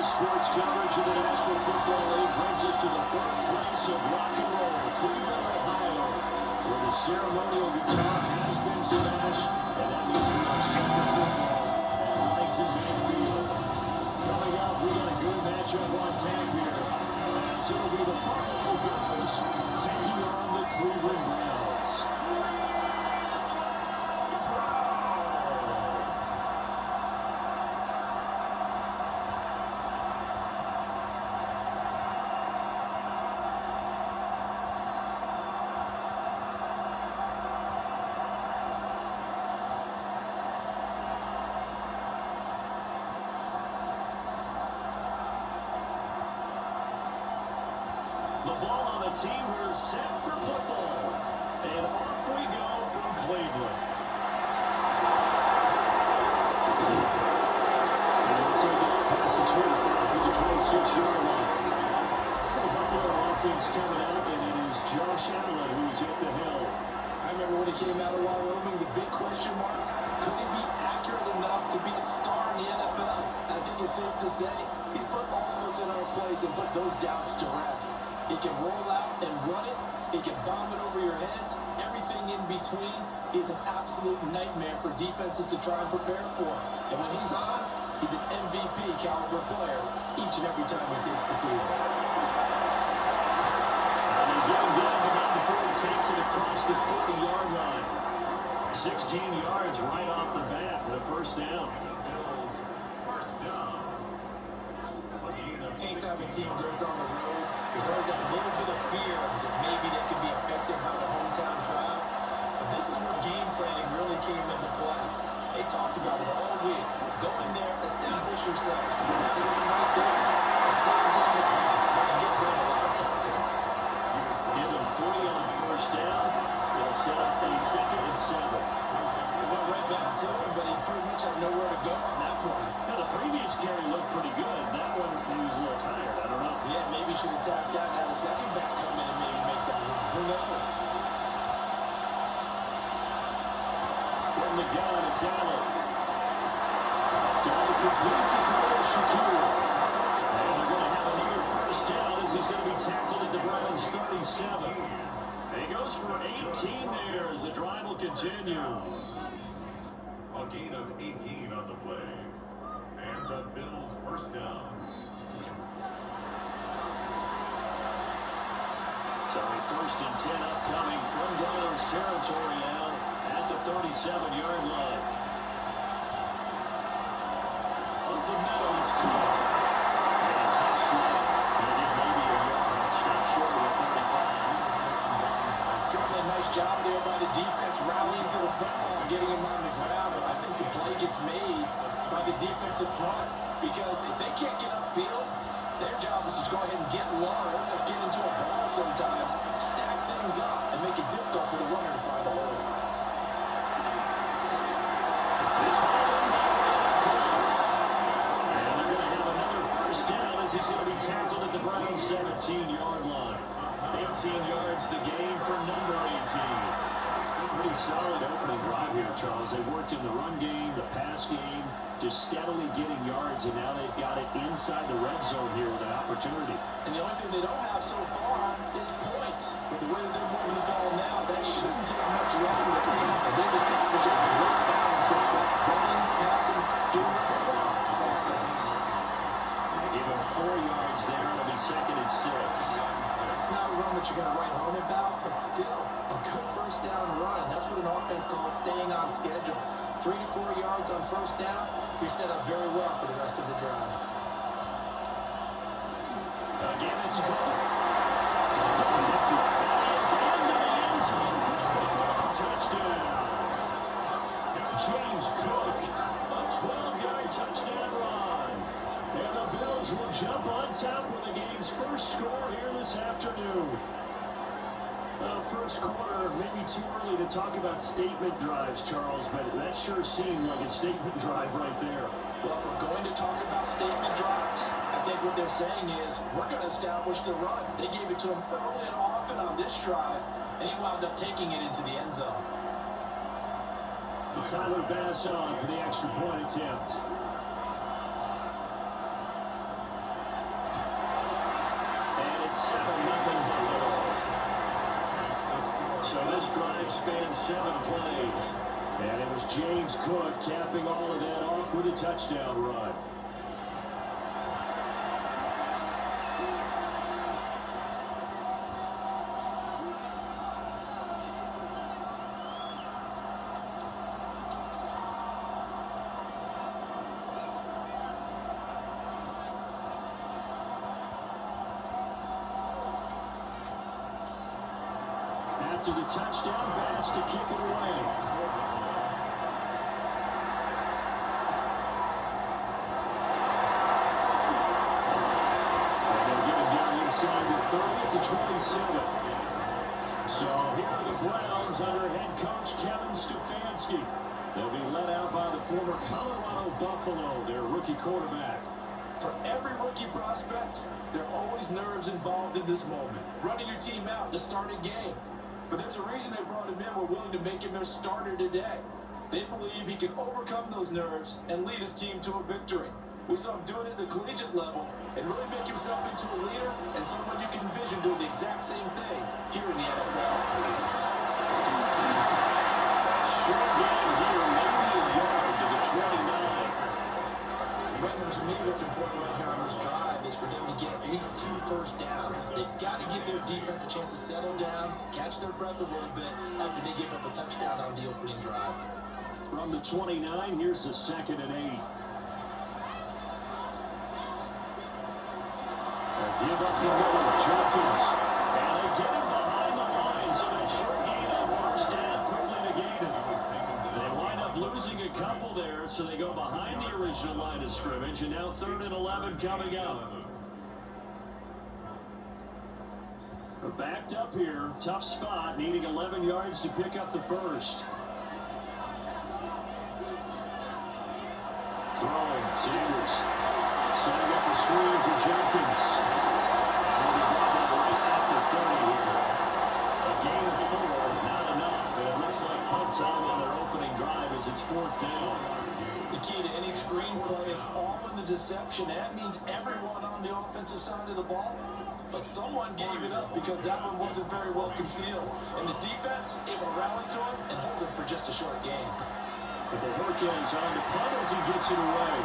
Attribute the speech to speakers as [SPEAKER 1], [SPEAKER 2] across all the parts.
[SPEAKER 1] sports coverage of the National Football League brings us to the birthplace of rock and roll, Cleveland, Ohio, where the ceremonial guitar has been smashed, and that means we are set for football at Huntington Banfield. Coming up, we got a good matchup on tap here, as it'll be the Buffalo Bills taking on the Cleveland Browns. The ball on the tee, we're set for football. And off we go from Cleveland. And we'll take it past the 25 to the 26-yard line. The Buffalo offense coming out, and it is Josh Allen who's at the helm.
[SPEAKER 2] I remember when he came out of Wyoming, the big question mark, could he be accurate enough to be a star in the NFL? I think it's safe to say he's put all of us in our place and put those doubts to rest. He can roll out and run it. He can bomb it over your heads. Everything in between is an absolute nightmare for defenses to try and prepare for. And when he's on, he's an MVP caliber player each and every time he takes the field.
[SPEAKER 1] And they get him down to about before he takes it across the 50-yard line. 16 yards right off the bat for the first down. First down.
[SPEAKER 2] Anytime a team goes on the road, there's always that little bit of fear that maybe they could be affected by the hometown crowd. But this is where game planning really came into play. They talked about it all week. Go in there, establish yourselves. When that line right there, it slows down the crowd and gives them a lot of confidence.
[SPEAKER 1] Give them 40 on first down. They'll set up a 2nd and 7.
[SPEAKER 2] He went right back to him, but he pretty much had nowhere to go on that play.
[SPEAKER 1] Now, the previous carry looked pretty good. That one, he was a little tired. I don't know.
[SPEAKER 2] Yeah, maybe he should have tapped out and had a second back come in and maybe make that run. Who knows?
[SPEAKER 1] From the gun, it's Allen. Got it complete to Carlos Shakir. And they're going to have another first down as he's going to be tackled at the Browns 37. He goes for 18 there as the drive will continue.
[SPEAKER 3] A gain of 18 on the play. And the Bills first down.
[SPEAKER 1] So a 1st and 10 upcoming from Browns territory now at the 37-yard line. Up the middle, it's Cook. And a tough shot. He'll get maybe a yard. Stop short of the 35.
[SPEAKER 2] Certainly a nice job there by the defense rallying to the football and getting him on the ground. But I think the play gets made by the defensive front because if they can't get upfield, their job is to go ahead and get low, almost get into a ball sometimes, stack things up, and make it difficult for the runner to find a hole.
[SPEAKER 1] It's Harlan close. And they're going to have another first down as he's going to be tackled at the Browns 17-yard line. 18 yards the game for number 18. Pretty solid opening drive here, Charles. They worked in the run game, the pass game, just steadily getting yards, and now they've got it inside the red zone here with an opportunity.
[SPEAKER 2] And the only thing they don't have so far is points. But the way that they're moving the ball now, that shouldn't take much longer. And they've established a great balance of running, passing, doing what they want on offense.
[SPEAKER 1] They give him 4 yards there. It'll be 2nd and 6.
[SPEAKER 2] Not a run that you're going to write home about, but still a good first down run. That's what an offense calls staying on schedule. 3 to 4 yards on first down, you're set up very well for the rest of the drive.
[SPEAKER 1] Again, it's Cook. Lifted. That is into the end zone for the Buffalo touchdown. James Cook, a 12-yard touchdown run. And the Bills will jump on top with the game's first score here this afternoon. First quarter, maybe too early to talk about statement drives, Charles, but that sure seemed like a statement drive right there.
[SPEAKER 2] Well, if we're going to talk about statement drives, I think what they're saying is we're going to establish the run. They gave it to him early and often on this drive, and he wound up taking it into the end zone.
[SPEAKER 1] Tyler Bass on for the extra point attempt. drive spanned 7 plays. And it was James Cook capping all of that off with a touchdown run. After the touchdown pass to kick it away. And they'll get him down inside the 30 to 27. So here are the Browns under head coach Kevin Stefanski. They'll be led out by the former Colorado Buffalo, their rookie quarterback.
[SPEAKER 2] For every rookie prospect, there are always nerves involved in this moment. Running your team out to start a game. But there's a reason they brought him in. We're willing to make him their starter today. They believe he can overcome those nerves and lead his team to a victory. We saw him do it at the collegiate level and really make himself into a leader and someone you can envision doing the exact same thing here in the NFL.
[SPEAKER 1] Short game here, maybe a yard to the 29.
[SPEAKER 2] Brandon, to me, what's important right here on this drive is for them to get at least 2 first downs. They've got to give their defense a chance to settle down, catch their breath a little bit after they give up a touchdown on the opening drive.
[SPEAKER 1] From the 29, here's the 2nd and 8. Give up the middle, Jenkins. And they get him behind the line, so that short gain on first down, quickly negated. They wind up losing a couple there, so they go behind the original line of scrimmage, and now 3rd and 11 coming up. They're backed up here, tough spot, needing 11 yards to pick up the first. Throwing, Sanders. Setting up the screen for Jenkins. And he brought that right at the 30 here. A gain of 4, not enough. And it looks like punt time on their opening drive as it's 4th down.
[SPEAKER 2] The key to any screen play is all in the deception. That means everyone on the offensive side of the ball. But someone gave it up because that one wasn't very well concealed. And the defense able to rally to him and hold him for just a short game.
[SPEAKER 1] But the work is on the punt as he gets it away.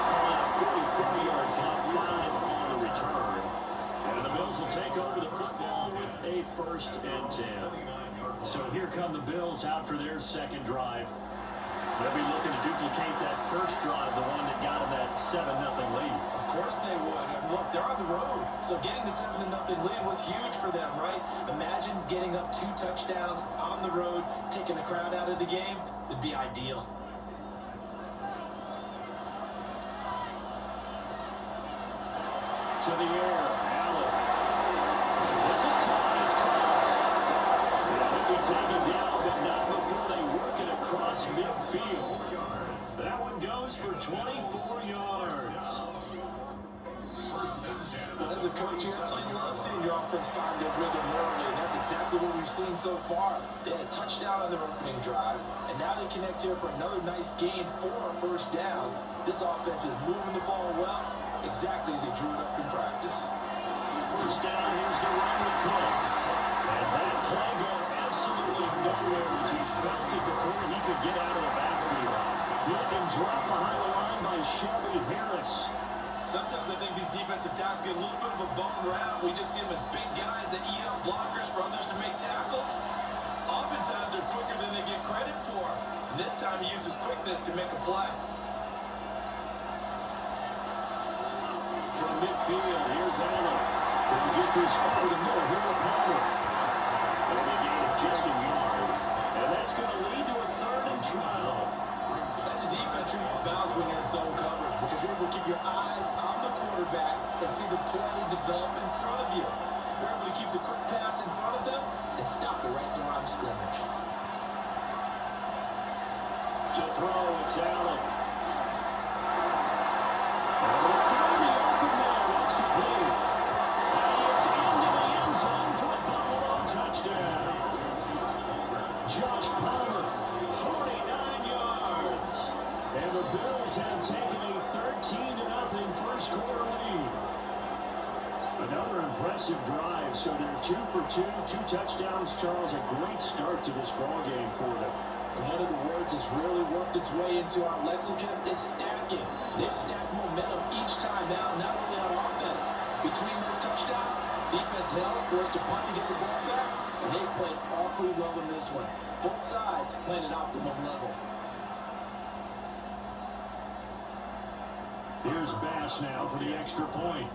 [SPEAKER 1] Calling a 44-yard punt, 5 on the return. And the Bills will take over the football with a 1st and 10. So here come the Bills out for their 2nd drive. They'll be looking to duplicate that first drive, the one that got them that 7-0 lead.
[SPEAKER 2] Of course they would. And look, they're on the road. So getting the 7-0 lead was huge for them, right? Imagine getting up 2 touchdowns on the road, taking the crowd out of the game. It'd be ideal.
[SPEAKER 1] To the air, Allen. This is caught. It's close. And he'll be taken down, but not before they work it across midfield. That one goes for 24 yards.
[SPEAKER 2] Well, as a coach, you absolutely love seeing your offense find their rhythm early, and that's exactly what we've seen so far. They had a touchdown on their opening drive, and now they connect here for another nice gain for a first down. This offense is moving the ball well, exactly as they drew it up in practice.
[SPEAKER 1] First down, here's the run with Cook. And that play going absolutely nowhere as he's belted before he could get out of the backfield. Hit and dropped behind the line by Shelby Harris.
[SPEAKER 2] Sometimes I think these defensive tackles get a little bit of a bum rap. We just see them as big guys that eat up blockers for others to make tackles. Oftentimes they're quicker than they get credit for. And this time he uses quickness to make a play.
[SPEAKER 1] From midfield, here's Allen. We'll get this over the middle here with Palmer. And they gain it just a yard. And that's going to lead to a 3rd and trial.
[SPEAKER 2] As a defense, you're going to bounce when you're in zone coverage because you're able to keep your eyes on the quarterback and see the play develop in front of you. You're able to keep the quick pass in front of them and stop it right there on scrimmage.
[SPEAKER 1] To throw, it's Allen. And the 30 open there, that's complete. And he is into the end zone for a Buffalo touchdown. Josh Palmer, 49 yards. And the Bills have taken a 13-0 first quarter lead. Another impressive drive, so they're 2 for 2, 2 touchdowns. Charles, a great start to this ball game for them.
[SPEAKER 2] And one of the words that's really worked its way into our lexicon is stacking. They've stacked momentum each time out, not only on offense. Between those touchdowns, defense held, forced to punt to get the ball back, and they played awfully well in this one. Both sides playing at optimum level.
[SPEAKER 1] Here's Bass now for the extra point.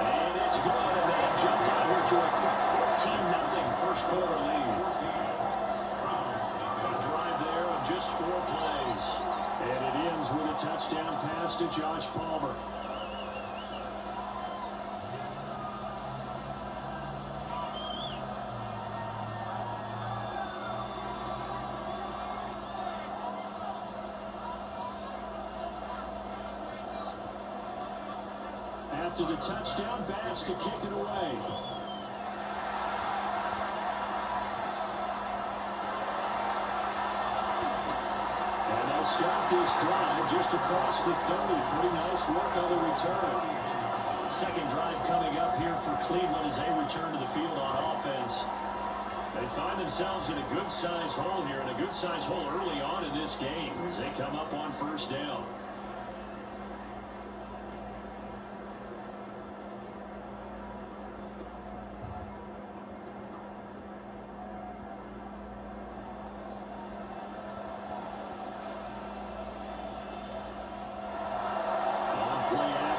[SPEAKER 1] And it's good, and they have jumped out here to a quick 14-0 first quarter lead. A drive there of just 4 plays. And it ends with a touchdown pass to Josh Palmer. After the touchdown, Bass to kick it away. And they'll start this drive just across the 30. Pretty nice work on the return. Second drive coming up here for Cleveland as they return to the field on offense. They find themselves in a good-sized hole here, and a good-sized hole early on in this game as they come up on first down.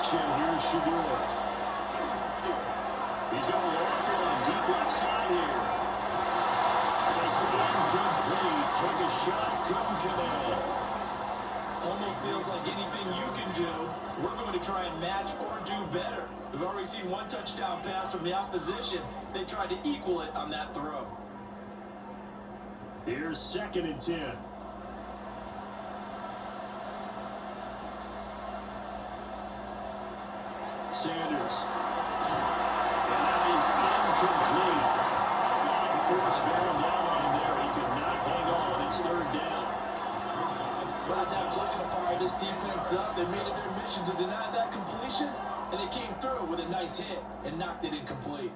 [SPEAKER 1] Here's Shador. He's going loft it on deep left side here. It's incomplete. Took a shot, couldn't connect.
[SPEAKER 2] Almost feels like anything you can do, we're going to try and match or do better. We've already seen one touchdown pass from the opposition. They tried to equal it on that throw.
[SPEAKER 1] Here's 2nd and 10. Sanders. And that is incomplete. Force bearing down on him there. He could not hang on. It's 3rd down.
[SPEAKER 2] Browns looking to fire this defense up. They made it their mission to deny that completion, and they came through with a nice hit and knocked it incomplete.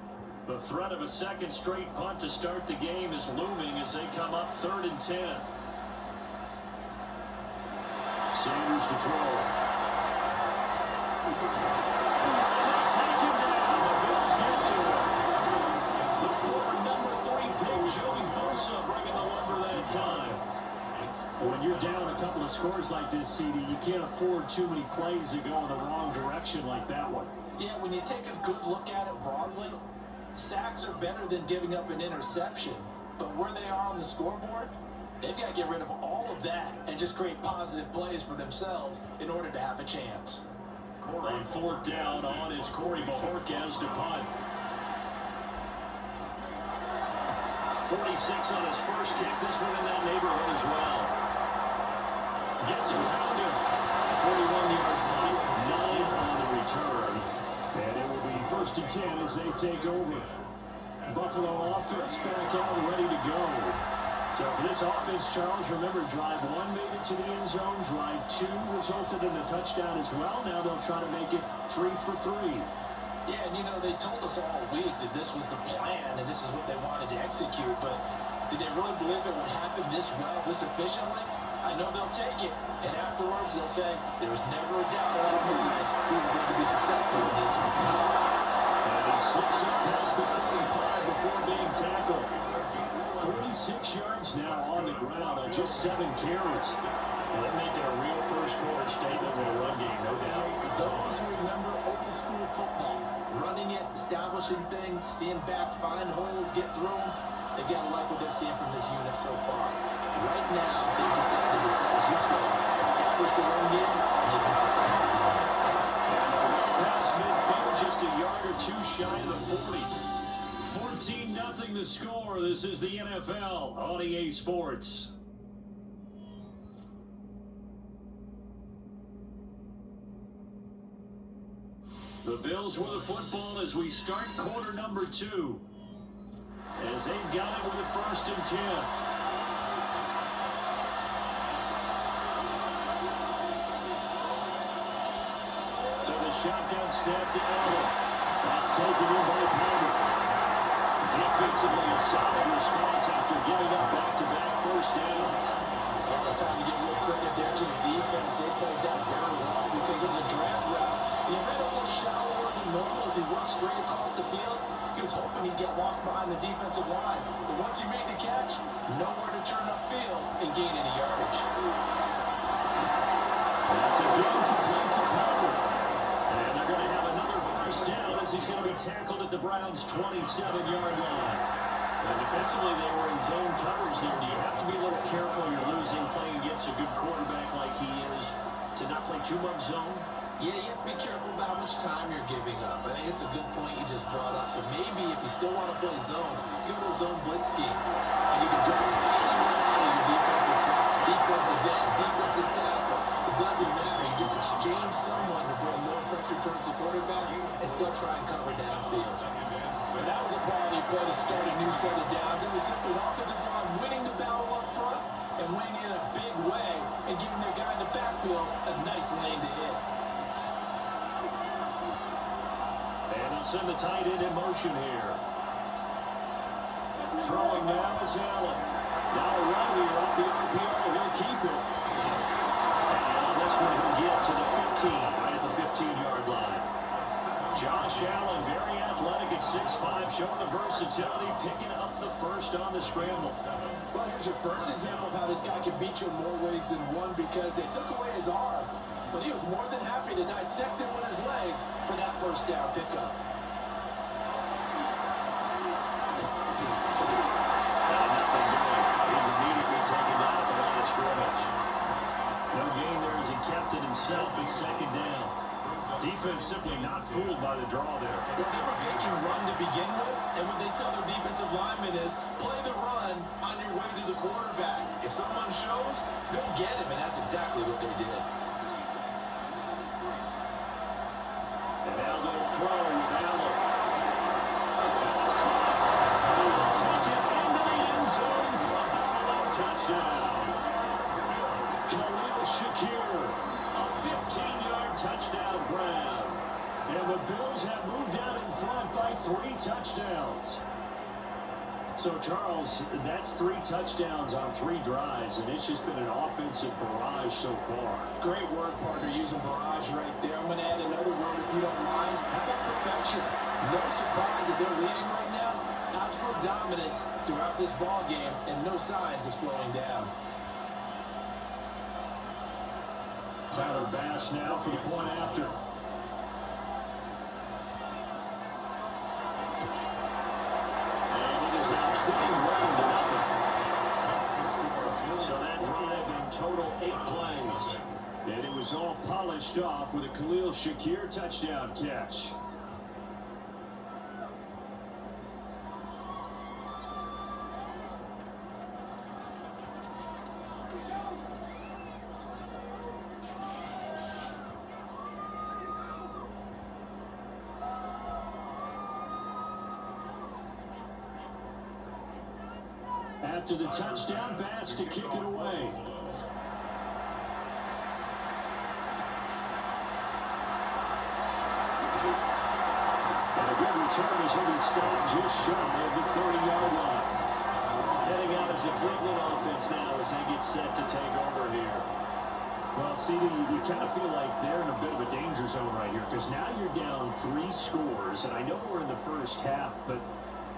[SPEAKER 1] The threat of a second straight punt to start the game is looming as they come up 3rd and 10. Sanders to throw. When you're down a couple of scores like this, CD, you can't afford too many plays that go in the wrong direction like that one.
[SPEAKER 2] Yeah, when you take a good look at it broadly, sacks are better than giving up an interception. But where they are on the scoreboard, they've got to get rid of all of that and just create positive plays for themselves in order to have a chance.
[SPEAKER 1] On 4th down on is Corey Bajorquez to punt. 46 on his first kick. This one in that neighborhood as well. Gets around him. 41-yard punt. 9 on the return. And it will be 1st and 10 as they take over. Buffalo offense back out and ready to go. So for this offense, Charles, remember, drive 1 made it to the end zone. Drive 2 resulted in a touchdown as well. Now they'll try to make it 3 for 3.
[SPEAKER 2] Yeah, and you know, they told us all week that this was the plan and this is what they wanted to execute, but did they really believe it would happen this well, this efficiently? I know they'll take it, and afterwards they'll say, there was never a doubt in our movement we were going to be successful in this one.
[SPEAKER 1] And he slips up past the 45 before being tackled. 46 yards now on the ground on just 7 carries. And they're making a real first quarter statement with a run game, no doubt.
[SPEAKER 2] For those who remember old school football, running it, establishing things, seeing backs find holes, get through them, they got to like what they're seeing from this unit so far. Right now, they've decided to, as you said, establish the run game, and they've been successful doing it.
[SPEAKER 1] And a run past midfield, just a yard or 2 shy of the 40. 14-0 the score. This is the NFL on EA Sports. The Bills with the football as we start quarter number 2. As they've got it with a 1st and 10. shotgun snap to Allen. That's taken in by Palmer. Defensively, a solid response after giving up back-to-back first downs.
[SPEAKER 2] Well, it's time to give a little credit there to the defense. They played that very well because of the drag route. He ran a little shallower than normal as he worked straight across the field. He was hoping he'd get lost behind the defensive line. But once he made the catch, nowhere to turn upfield and gain any yardage.
[SPEAKER 1] That's a game complete to Palmer. And they're going to have another first down as he's going to be tackled at the Browns' 27-yard line. And defensively, they were in zone coverage there. Do you have to be a little careful you're losing playing against a good quarterback like he is to not play too much zone?
[SPEAKER 2] Yeah, you have to be careful about how much time you're giving up. I think it's a good point you just brought up. So maybe if you still want to play zone, go to a zone blitz scheme. And you can drop anyone out of your defensive front, defensive end, defensive tackle. It doesn't matter. You just exchange someone to bring more pressure towards the quarterback and still try and cover downfield. And that was a quality play to start a new set of downs. It was simply an offensive line winning the battle up front and winning in a big way and giving their guy in the backfield a nice lane to hit.
[SPEAKER 1] And they'll send the tight end in motion here. Throwing now is Allen. Now a run here off the RPO. He'll keep it. And on this one, he'll get to the 15, right at the 15-yard line. Josh Allen, very athletic at 6'5", showing the versatility, picking up the first on the scramble.
[SPEAKER 2] Well, here's your first example of how this guy can beat you in more ways than one because they took away his arm. But he was more than happy to dissect it with his legs for that first down pickup.
[SPEAKER 1] Nothing doing. He's immediately taken down at the line of scrimmage. No gain there as he kept it himself at second down. Defense simply not fooled by the draw there.
[SPEAKER 2] Well, they were thinking run to begin with, and what they tell their defensive linemen is play the run on your way to the quarterback. If someone shows, go get him, and that's exactly what they did.
[SPEAKER 1] And now they'll throw with Allen. That's caught. He'll take it into the end zone for a Buffalo touchdown. Khalil Shakir, a 15-yard touchdown grab. And the Bills have moved out in front by 3 touchdowns. So, Charles, that's 3 touchdowns on 3 drives, and it's just been an offensive barrage so far.
[SPEAKER 2] Great word, partner, using barrage right there. I'm going to add another word if you don't mind. How about perfection? No surprise that they're leading right now. Absolute dominance throughout this ball game and no signs of slowing down.
[SPEAKER 1] Tyler Bass now for the point after. And it is now 21-0. So that drive in total 8 plays. And it was all polished off with a Khalil Shakir touchdown catch. After the touchdown, Bass to kick it away. And a good return as he'll be stopped just shy of the 30-yard line. Heading out as a Cleveland offense now as they get set to take over here. Well, CD, you kind of feel like they're in a bit of a danger zone right here because now you're down 3 scores, and I know we're in the first half, but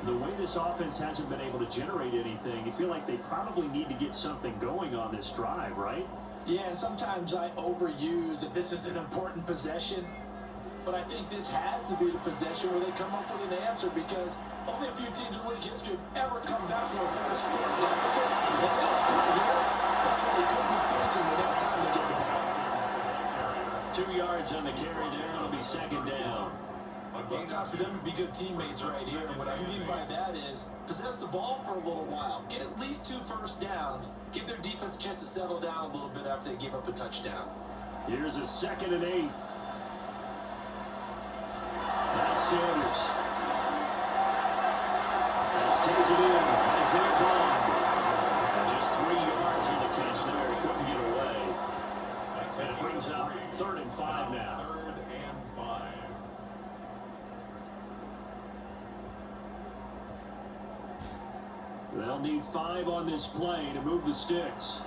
[SPEAKER 1] the way this offense hasn't been able to generate anything, you feel like they probably need to get something going on this drive, right?
[SPEAKER 2] Yeah, and sometimes I overuse that this is an important possession, but I think this has to be the possession where they come up with an answer because only a few teams in league history have ever come back from a 4-score deficit. If they don't score here, that's what they could be facing the next time they get the ball.
[SPEAKER 1] 2 yards on the carry there, it'll be second down.
[SPEAKER 2] Well, it's time for them to be good teammates right here. And what I mean by that is possess the ball for a little while. Get at least 2 first downs. Give their defense a chance to settle down a little bit after they give up a touchdown.
[SPEAKER 1] Here's a 2nd and 8. That's Sanders. That's taken in. Isaiah Bond. Just 3 yards on the catch there. He couldn't get away. And it brings up 3rd and 5 now.
[SPEAKER 3] 3rd and 5.
[SPEAKER 1] need 5 on this play to move the sticks.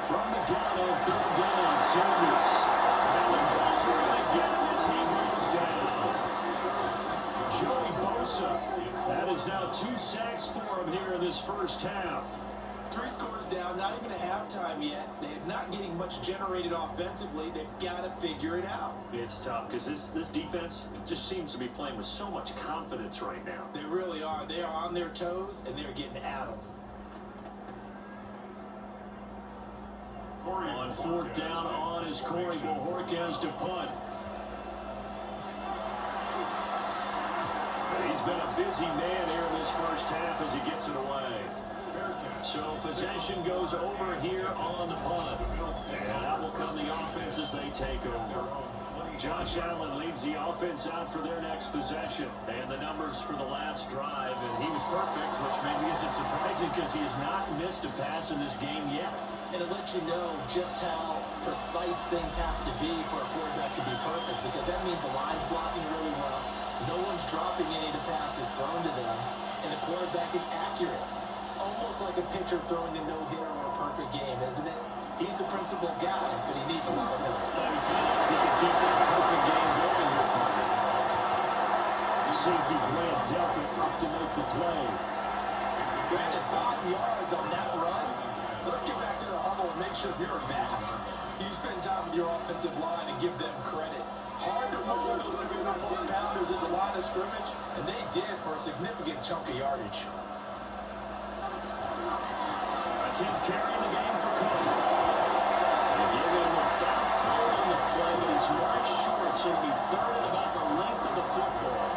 [SPEAKER 1] From the gun on 3rd down, Sanders. And the Bills are going to get him as he goes down. Joey Bosa. That is now 2 sacks for him here in this first half.
[SPEAKER 2] 3 scores down, not even a halftime yet. They're not getting much generated offensively. They've got to figure it out.
[SPEAKER 1] It's tough because this defense just seems to be playing with so much confidence right now.
[SPEAKER 2] They really are. They are on their toes, and they're getting at them.
[SPEAKER 1] On 4th down on is Corey Bojorquez to punt. He's been a busy man here in this first half as he gets it away. So possession goes over here on the punt. And that will come the offense as they take over. Josh Allen leads the offense out for their next possession. And the numbers for the last drive, and he was perfect, which maybe isn't surprising because he has not missed a pass in this game yet.
[SPEAKER 2] And it lets you know just how precise things have to be for a quarterback to be perfect, because that means the line's blocking really well, no one's dropping any of the passes thrown to them, and the quarterback is accurate. It's almost like a pitcher throwing a no-hitter or a perfect game, isn't it? He's the principal guy, but he needs a lot of help.
[SPEAKER 1] He can keep that perfect game going here, partner. The safety Grant Delpit up to make the play.
[SPEAKER 2] Granted, 5 yards on that run. Let's get back to the huddle and make sure you're back. You spend time with your offensive line and give them credit. Hard to roll those career post pounders at the line of scrimmage, and they did for a significant chunk of yardage.
[SPEAKER 1] A 10th carry in the game for Cook. They give him about 4 on the play, but he's marked short, so it'll be 3rd and about the length of the football.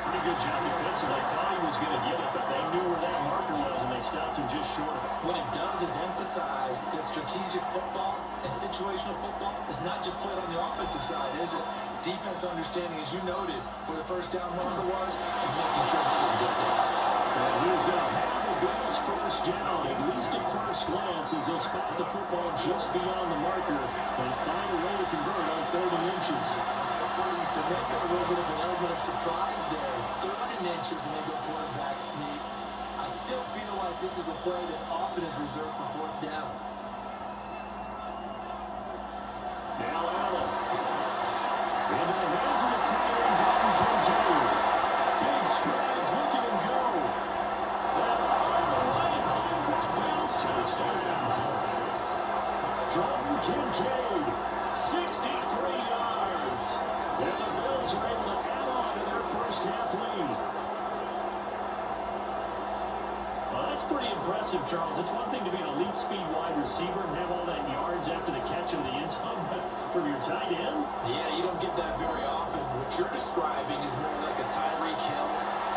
[SPEAKER 1] Pretty good job defensively. I thought he was going to get it, but they knew where that marker was, and they stopped him just short of it.
[SPEAKER 2] What it does is emphasize that strategic football and situational football is not just played on the offensive side, is it? Defense understanding, as you noted, where the first down marker was, and making sure they didn't get there.
[SPEAKER 1] And he's going to have the Bills first down, at least at first glance, as they'll spot the football just beyond the marker and find a way to convert on 3rd and inches.
[SPEAKER 2] There may be a little bit of an element of surprise there. 3rd and inches, and they go quarterback sneak. I still feel like this is a play that often is reserved for 4th down.
[SPEAKER 1] Now Allen. Into the hands of the tight end, Dalton Kincaid. Big strides, look at him go. Well, right home for a Bills touchdown. Dalton Kincaid, 63 yards. And the Bills are able to add on to their first half lead. Well, that's pretty impressive, Charles. It's one thing to be an elite speed wide receiver and have all that yards after the catch in the end zone, but from your tight end?
[SPEAKER 2] Yeah, you don't get that very often. What you're describing is more like a Tyreek Hill,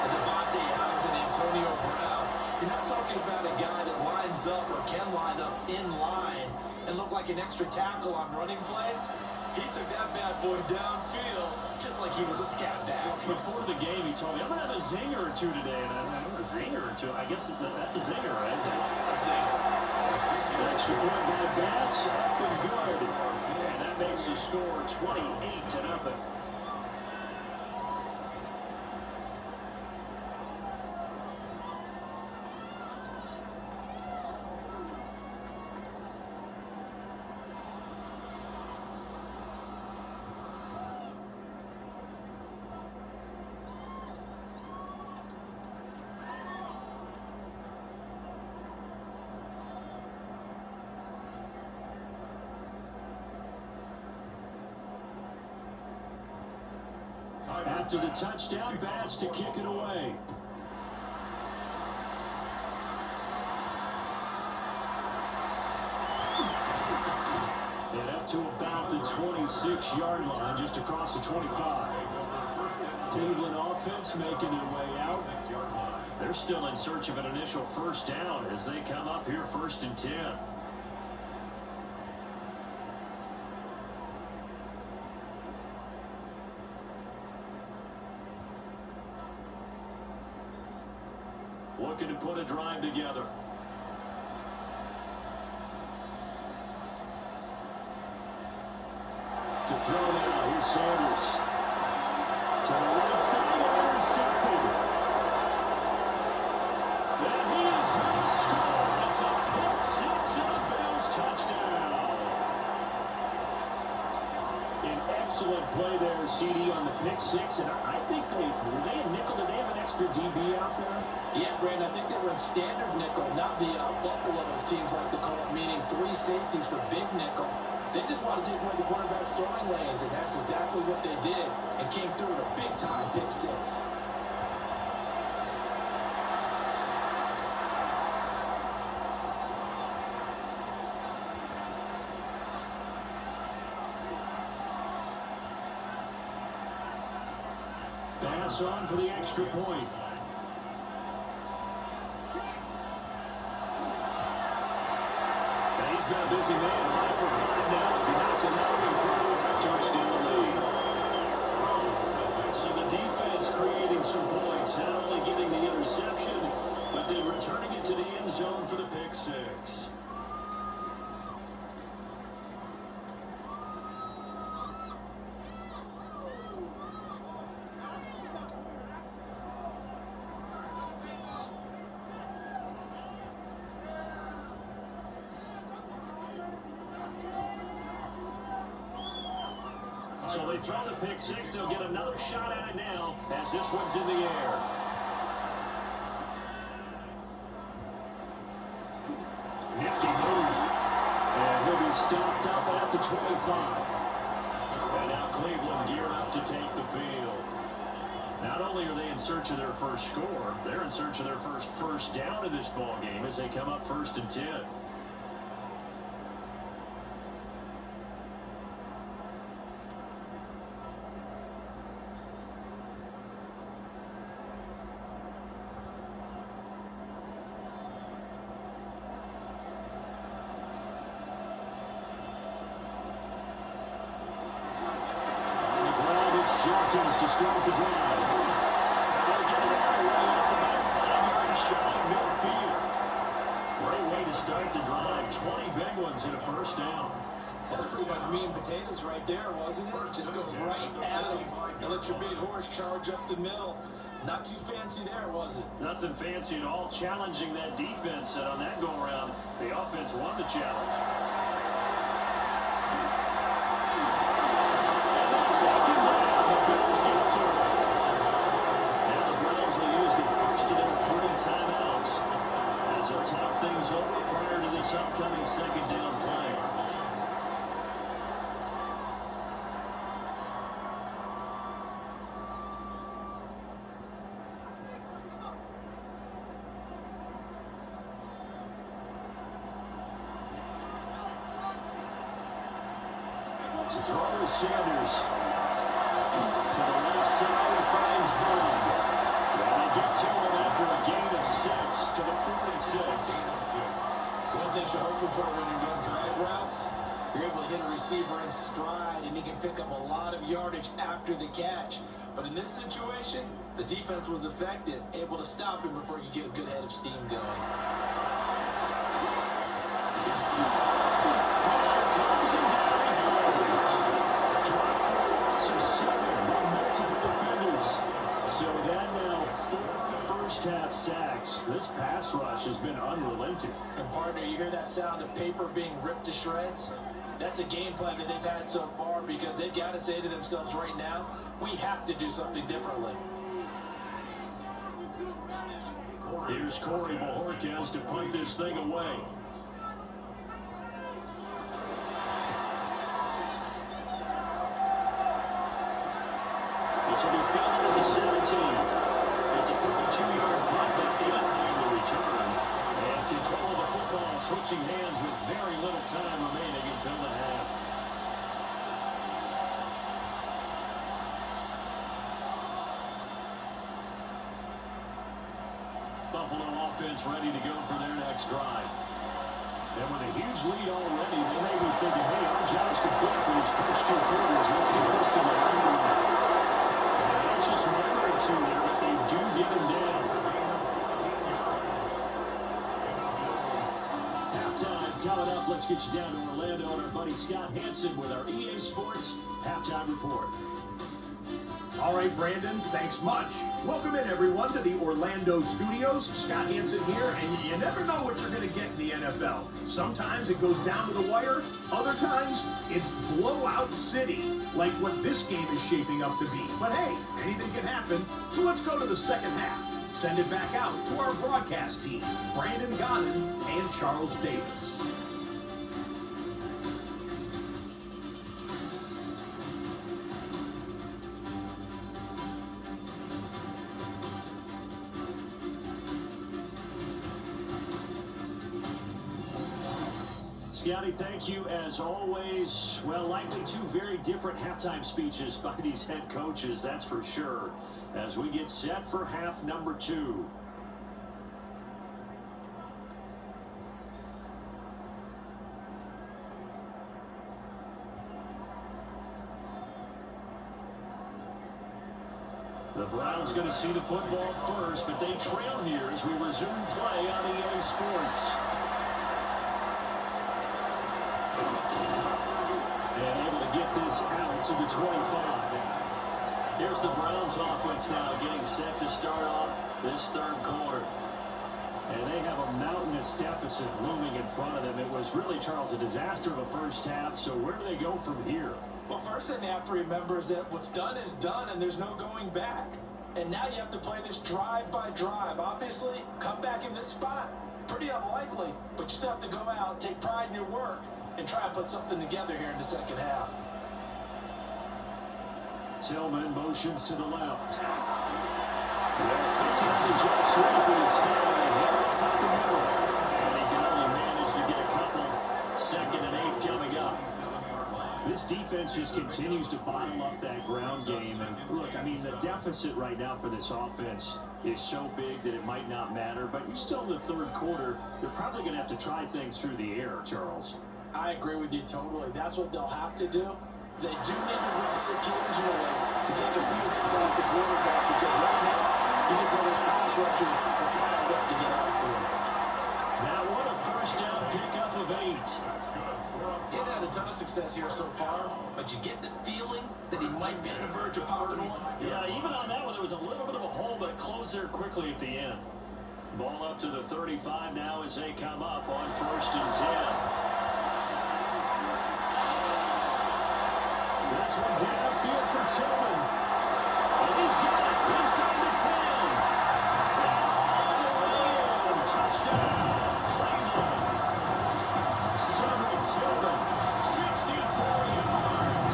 [SPEAKER 2] a Devontae Adams, and Antonio Brown. You're not talking about a guy that lines up or can line up in line and look like an extra tackle on running plays. He took that bad boy downfield just like he was a scat back.
[SPEAKER 1] Before the game, he told me, I'm going to have a zinger or two today. And I a zinger or two. I guess that's a zinger, right?
[SPEAKER 2] That's a zinger.
[SPEAKER 1] Extra point by Bass, up and good. And that makes the score 28-0. After the touchdown, Bass to kick it away. And up to about the 26-yard line, just across the 25. Cleveland offense making their way out. They're still in search of an initial first down as they come up here 1st and 10. Looking to put a drive together. To throw now, here's Sanders. To the right side, intercepted. pick six, and I think were they in nickel? Did they have an extra DB out there?
[SPEAKER 2] Yeah, Brandon, I think they were in standard nickel, not the Buffalo, as teams like to call it, meaning 3 safeties for big nickel. They just want to take away the quarterback's throwing lanes, and that's exactly what they did, and came through with a big-time pick six.
[SPEAKER 1] Pass on for the extra point. He's been a busy man, 5 for 5 now as he knocks another one through to extend the lead. So the defense creating some points, not only getting the interception, but then returning it to the end zone for the pick six. So they throw the pick six. They'll get another shot at it now as this one's in the air. Nifty move. And he'll be stopped up at the 25. And now Cleveland geared up to take the field. Not only are they in search of their first score, they're in search of their first down in this ball game as they come up 1st and 10. Jenkins to start the drive. They'll get it all the way up about 5 yards shy of midfield. Great way to start the drive. 20 big ones and a first down.
[SPEAKER 2] That was pretty much meat and potatoes right there, wasn't it? Just go right at them and let your big horse charge up the middle. Not too fancy there, was it?
[SPEAKER 1] Nothing fancy at all. Challenging that defense, and on that go-around, the offense won the challenge. Things over prior to this upcoming second down play. To throw is Sanders. To the left side, he finds Bond. And they get to him after a gain of 6 to the 46.
[SPEAKER 2] One thing you're hoping for when you're doing drag routes, you're able to hit a receiver in stride, and he can pick up a lot of yardage after the catch. But in this situation, the defense was effective, able to stop him before you get a good head of steam going.
[SPEAKER 1] Pressure comes and down he goes. Drop for a loss of 7 with multiple defenders. So that now 4 first-half sacks. This pass rush has been unrelenting.
[SPEAKER 2] And partner, you hear that sound of paper being ripped to shreds? That's a game plan that they've had so far because they've got to say to themselves right now, we have to do something differently.
[SPEAKER 1] Here's Corey Bojorquez to punt this thing away. This will be fouled at the 17. It's a 42-yard punt that can't be the return. And control of the football switching hands with very little time remaining until the half. Buffalo offense ready to go for their next drive. And with a huge lead already, they may be thinking, hey, our job's complete for these first 2 quarters. Let's get this to the end. An anxious runner or two there, but they do get him down. Halftime coming up. Let's get you down to Orlando and our buddy Scott Hansen with our EA Sports Halftime Report.
[SPEAKER 4] All right, Brandon, thanks much. Welcome in, everyone, to the Orlando studios. Scott Hansen here, and you never know what you're going to get in the NFL. Sometimes it goes down to the wire. Other times, it's blowout city, like what this game is shaping up to be. But hey, anything can happen, so let's go to the second half. Send it back out to our broadcast team, Brandon Godden and Charles Davis.
[SPEAKER 1] Scotty, thank you as always. Well, likely two very different halftime speeches by these head coaches, that's for sure, as we get set for half number 2. The Browns going to see the football first, but they trail here as we resume play on EA Sports. And able to get this out to the 25. Here's the Browns offense now getting set to start off this third quarter. And they have a mountainous deficit looming in front of them. It was really, Charles, a disaster of a first half. So where do they go from here?
[SPEAKER 2] Well, first thing you have to remember is that what's done is done, and there's no going back. And now you have to play this drive by drive. Obviously, come back in this spot. Pretty unlikely, but you still have to go out, take pride in your work, and try and put something together here in the second half.
[SPEAKER 1] Tillman motions to the left. Well, thinking the jet sweep instead of off up the middle. And he can only manage to get a couple. 2nd and 8 coming up. This defense just continues to bottle up that ground game. And look, I mean, the deficit right now for this offense is so big that it might not matter. But you're still in the third quarter. They're probably going to have to try things through the air, Charles.
[SPEAKER 2] I agree with you totally. That's what they'll have to do. They do need to run it occasionally to take a few hits off the quarterback, because right now, you just know those pass rushers are piled up to get after him.
[SPEAKER 1] Now what a first down pickup of 8.
[SPEAKER 2] He's had a ton of success here so far, but you get the feeling that he might be on the verge of popping one.
[SPEAKER 1] Yeah, even on that one, there was a little bit of a hole, but it closed there quickly at the end. Ball up to the 35 now as they come up on 1st and 10. This one downfield for Tillman. And he's got it inside the 10. And touchdown, Cleveland. Cedric Tillman, 64 yards.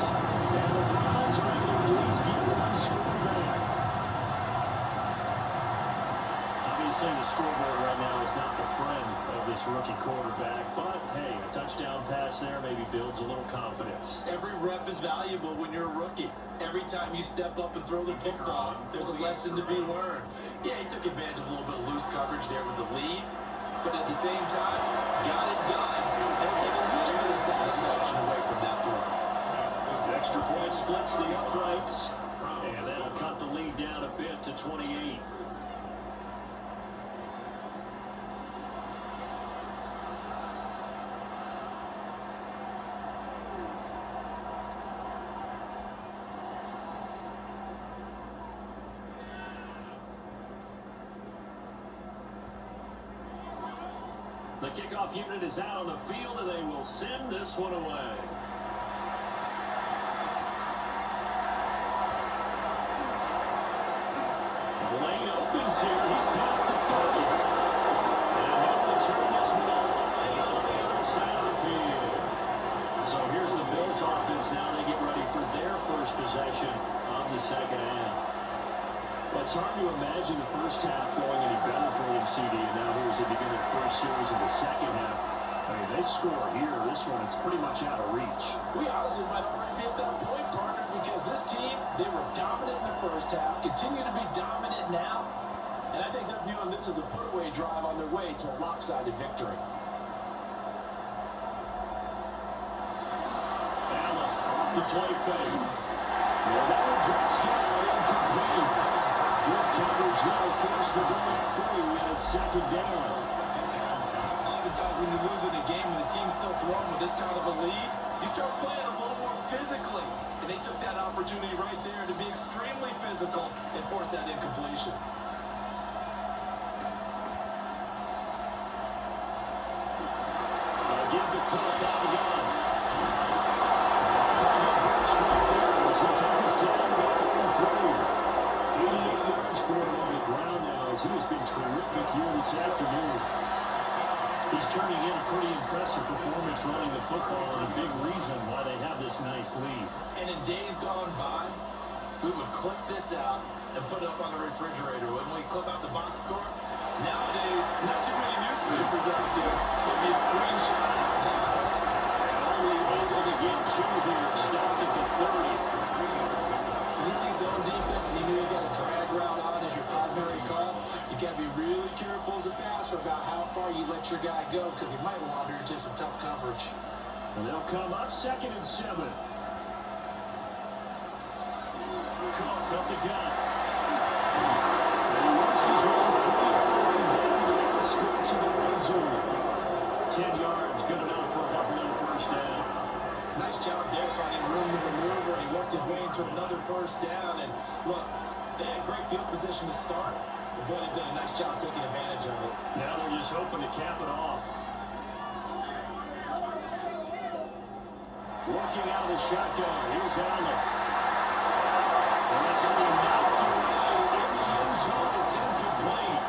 [SPEAKER 1] And the Browns are able to at least get one score back. Obviously, the scoreboard right now is not the friend of this rookie quarterback, but hey, a touchdown pass there maybe builds a little confidence.
[SPEAKER 2] Every rep is valuable when you're a rookie. Every time you step up and throw the football, there's a lesson to be learned. Yeah, he took advantage of a little bit of loose coverage there with the lead, but at the same time, got it done. And it'll take a little bit of satisfaction away from that throw.
[SPEAKER 1] Extra point splits the uprights, and that'll cut the lead down a bit to 28. The kickoff unit is out on the field, and they will send this one away. The lane opens here. He's past the 30. And he'll return this one all the way on the other side of the field. So here's the Bills offense now. They get ready for their first possession of the second half. Well, it's hard to imagine the first half going any better for them, CD, and now here's the beginning of the first series of the second half. I mean, they score here. This one, it's pretty much out of reach.
[SPEAKER 2] We honestly might already be at that point, partner, because this team, they were dominant in the first half, continue to be dominant now, and I think they're viewing this as a put-away drive on their way to a lopsided victory.
[SPEAKER 1] Allen off the play fake. Well, that one drops down, incomplete. Good coverage there, forced the ball through, and it's 2nd down.
[SPEAKER 2] Oftentimes when you're losing a game and the team's still throwing with this kind of a lead, you start playing a little more physically. and they took that opportunity right there to be extremely physical and force that incompletion.
[SPEAKER 1] Give the clock out again. Right there as he took us down to 33. 88 yards for him on the ground now as he has been terrific here this afternoon. He's turning in a pretty impressive performance running the football and a big reason why they have this nice lead.
[SPEAKER 2] And in days gone by, we would clip this out and put it up on the refrigerator. When we clip out the box score, nowadays, not too many newspapers out there. Maybe a screenshot.
[SPEAKER 1] Only able to get two here, stopped at the 30.
[SPEAKER 2] When you see zone defense and you know you got a drag route on as your primary call, you got to be really careful as a passer about how far you let your guy go because he might wander into some tough coverage.
[SPEAKER 1] And they'll come up 2nd and 7. Cook up the gun. And he works his way free all the way down to the outskirts of the red zone. 10 yards, good enough for a Buffalo first down.
[SPEAKER 2] Nice job there finding room to maneuver, and he worked his way into another first down. And look, they had great field position to start. The Blades did a nice job taking advantage of it.
[SPEAKER 1] Now they're just hoping to cap it off. Working out of the shotgun. Here's Allen. And that's going to be knocked away in the end zone. It's incomplete.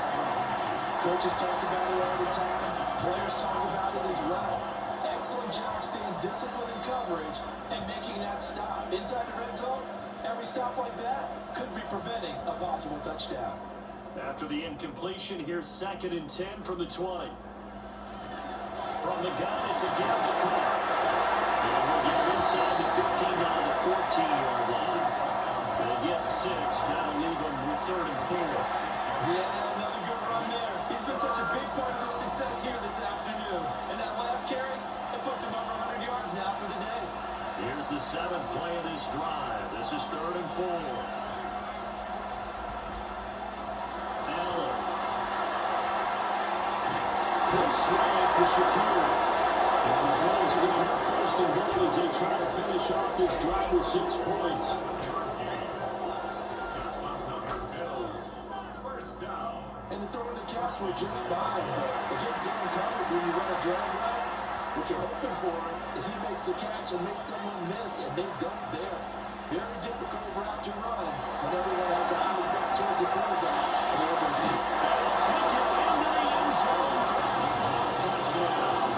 [SPEAKER 2] Coaches talk about it all the time. Players talk about it as well. Excellent job staying disciplined in coverage and making that stop. Inside the red zone, every stop like that could be preventing a possible touchdown.
[SPEAKER 1] After the incompletion, here's 2nd and 10 from the 20. From the gun, it's again the Cook. And we'll get inside the 15 down to the 14-yard line. They'll get 6. That'll leave them with 3rd and 4.
[SPEAKER 2] Yeah, another good run there. He's been such a big part of their success here this afternoon. And that last carry, it puts him over 100 yards now for the day.
[SPEAKER 1] Here's the 7th play of this drive. This is 3rd and 4. Allen. Close right to Shakir. And the Bills are going to have 1st and goal as they try to finish off this drive with 6 points.
[SPEAKER 2] And the throw in the catch was just fine. But against zone coverage, when you run a drag route, what you're hoping for is he makes the catch and makes someone miss, and they don't there. Very difficult route to run when everyone has their eyes back towards the quarterback. And they're able to see.
[SPEAKER 1] They'll take it into the end zone for a touchdown.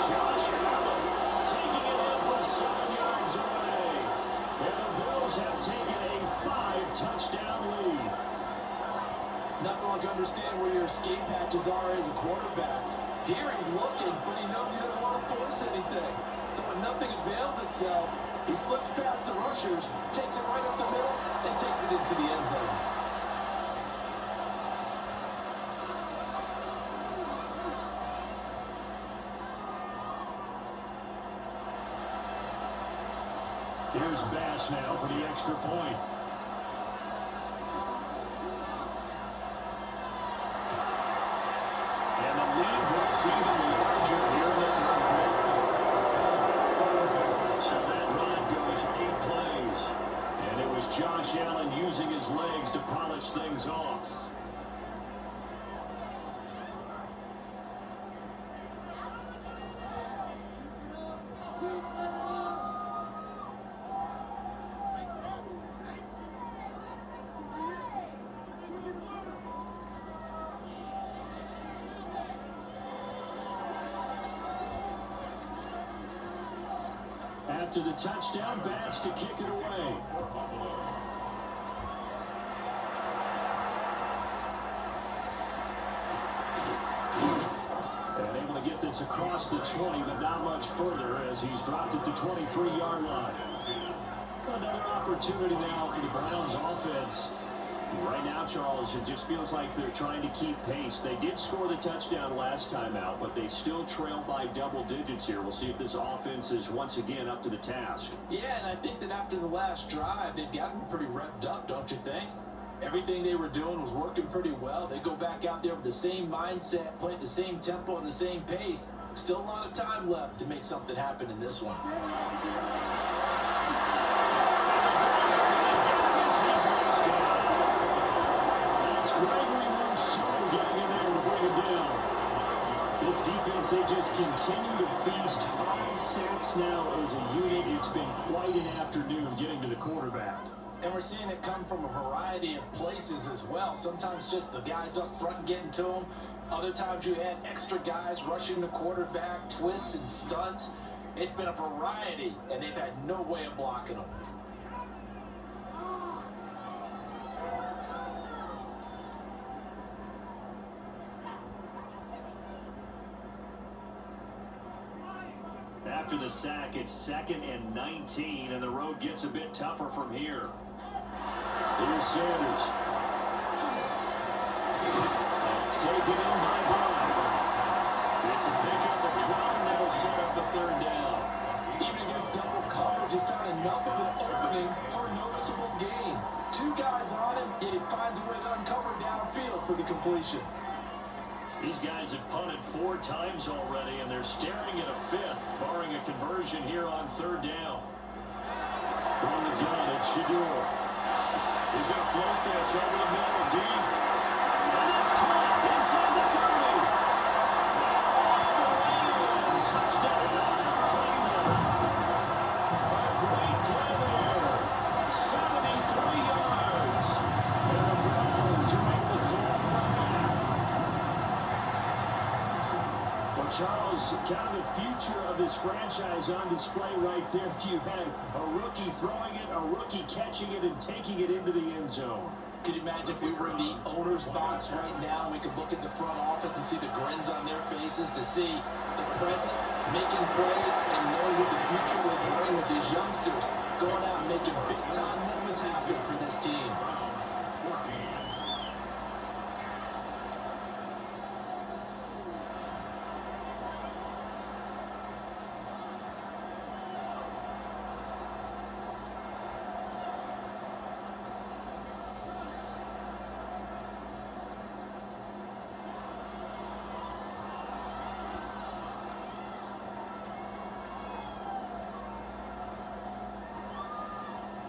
[SPEAKER 1] Josh Allen taking it in from 7 yards away. And the Bills have taken a 5-touchdown lead.
[SPEAKER 2] Nothing like understand where your escape patches are as a quarterback. Here he's looking, but he knows he doesn't want to force anything. So when nothing avails itself, he slips past the rushers, takes it right up the middle, and takes it into the end zone.
[SPEAKER 1] Here's Bass now for the extra point. And the lead grows even larger here in the 3rd quarter. So that drive goes 8 plays. And it was Josh Allen using his legs to polish things off. After the touchdown, Bass to kick it away. And able to get this across the 20, but not much further as he's dropped at the 23-yard line. Another opportunity now for the Browns offense. Right now, Charles, it just feels like they're trying to keep pace. They did score the touchdown last time out, but they still trail by double digits here. We'll see if this offense is once again up to the task.
[SPEAKER 2] Yeah, and I think that after the last drive, they've gotten pretty revved up, don't you think? Everything they were doing was working pretty well. They go back out there with the same mindset, playing the same tempo and the same pace. Still a lot of time left to make something happen in this one.
[SPEAKER 1] they just continue to feast. 5 sacks now as a unit. It's been quite an afternoon getting to the quarterback.
[SPEAKER 2] And we're seeing it come from a variety of places as well. Sometimes just the guys up front getting to him. Other times you had extra guys rushing the quarterback, twists and stunts. It's been a variety, and they've had no way of blocking them.
[SPEAKER 1] After the sack, it's 2nd and 19, and the road gets a bit tougher from here. Here's Sanders. It's taken in by Brown. It's a pickup of 12, and that'll set up the 3rd down.
[SPEAKER 2] Even against double coverage, he found enough of an opening for a noticeable gain. 2 guys on him, yet he finds a way to uncover downfield for the completion.
[SPEAKER 1] These guys have punted 4 times already, and they're staring at a 5th, barring a conversion here on 3rd down. From the gun, it's Shador. He's going to float this over the middle, deep. And it's caught inside the 30. And touchdown, Cleveland. A great play there. 73 yards. And the Browns are able to claw one back. Well, Charles, kind of the future of this franchise on display right there. You had a rookie throwing it, a rookie catching it, and taking it into the end zone.
[SPEAKER 2] Could you imagine if we were in the owner's box right now and we could look at the front office and see the grins on their faces, to see the present making plays and knowing what the future will bring with these youngsters going out and making big-time moments happen for this team.
[SPEAKER 3] Browns 14.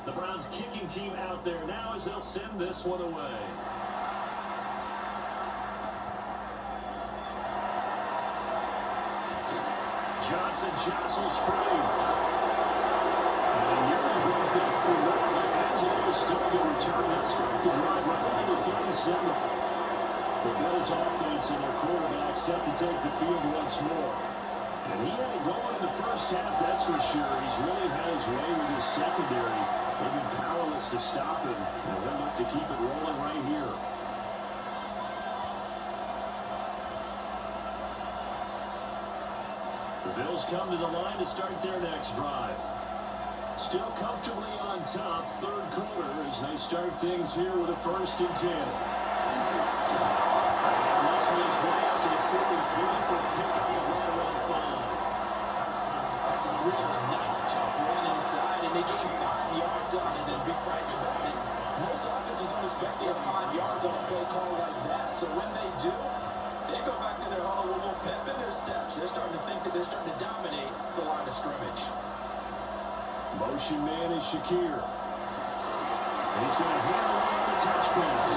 [SPEAKER 1] The Browns kicking team out there now as they'll send this one away. Johnson jostles free. And nearly broke that for one. As it is still to return, that start the drive right on the 37. The Bills offense and their quarterback set to take the field once more. And he had it going in the first half, that's for sure. He's really had his way with his secondary. They've been powerless to stop him, and they'll look to keep it rolling right here. The Bills come to the line to start their next drive. Still comfortably on top, 3rd quarter, as they start things here with a 1st and 10. And Russell is way up to the 43 for a pickup of right around 5.
[SPEAKER 2] That's a really nice, tough run inside, and they gained 5 yards on it, and be frank about it. Most offenses don't expect to get 5 yards on a play call like that, so when they do, they go back to their huddle with a little pep in their steps. They're starting to think that they're starting to dominate the line of scrimmage.
[SPEAKER 1] Motion man is Shakir. And he's going to handle it on the touch pass.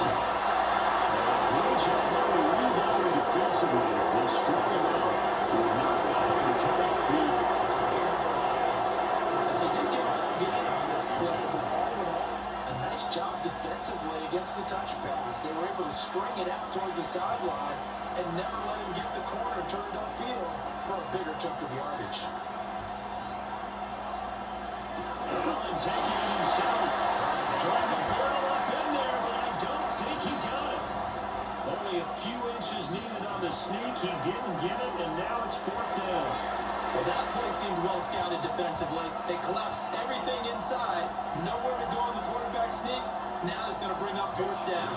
[SPEAKER 1] Great job there to rebound defensively. They struck him out. With not allowing the cutout field.
[SPEAKER 2] They did get a gain on this play, but all in all, a nice job defensively against the touch pass. They were able to string it out towards the sideline and never let him get the corner turned upfield for a bigger chunk of yardage.
[SPEAKER 1] Allen taking it himself. Trying to barrel up in there, but I don't think he got it. Only a few inches needed on the sneak. He didn't get it, and now it's 4th down.
[SPEAKER 2] Well, that play seemed well scouted defensively. They collapsed everything inside. Nowhere to go on the quarterback sneak. Now it's going to bring up 4th down.